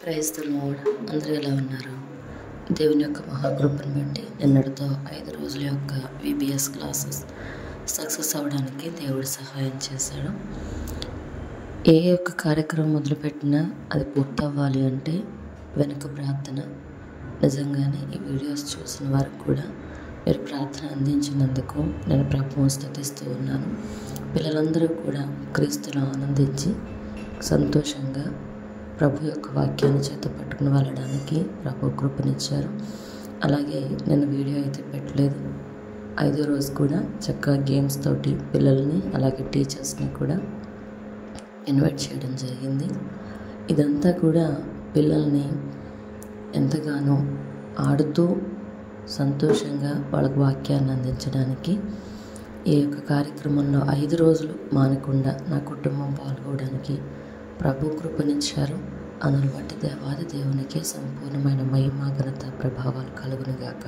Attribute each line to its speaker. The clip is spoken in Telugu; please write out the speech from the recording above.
Speaker 1: Praise the lord. అందరూ ఎలా ఉన్నారు? దేవుని యొక్క మహాకృపను బట్టి నిన్నటితో 5 రోజుల యొక్క VBS క్లాసెస్ సక్సెస్ అవ్వడానికి దేవుడు సహాయం చేశాడు. ఏ యొక్క కార్యక్రమం మొదలుపెట్టినా అది పూర్తవ్వాలి అంటే వెనుక ప్రార్థన. నిజంగానే ఈ వీడియోస్ చూసిన వారికి కూడా మీరు ప్రార్థన అందించినందుకు నేను ప్రభువును స్తుతిస్తూ ఉన్నాను. పిల్లలందరూ కూడా క్రీస్తులో ఆనందించి సంతోషంగా ప్రభు యొక్క వాక్యాన్ని చేత పట్టుకుని వెళ్ళడానికి ప్రభు కృపనిచ్చారు. అలాగే నేను వీడియో అయితే పెట్టలేదు. 5వ రోజు కూడా చక్కగా గేమ్స్ తోటి పిల్లల్ని అలాగే టీచర్స్ని కూడా ఇన్వైట్ చేయడం జరిగింది. ఇదంతా కూడా పిల్లల్ని ఎంతగానో ఆడుతూ సంతోషంగా వాళ్ళకు వాక్యాన్ని అందించడానికి ఈ యొక్క కార్యక్రమంలో 5 రోజులు మానకుండా నా కుటుంబం పాల్గొనడానికి ప్రభు కృపనిచ్చారు. అందును బట్టి దేవాది దేవునికి సంపూర్ణమైన మహిమ ఘనత ప్రభావాలు కలుగునుగాక.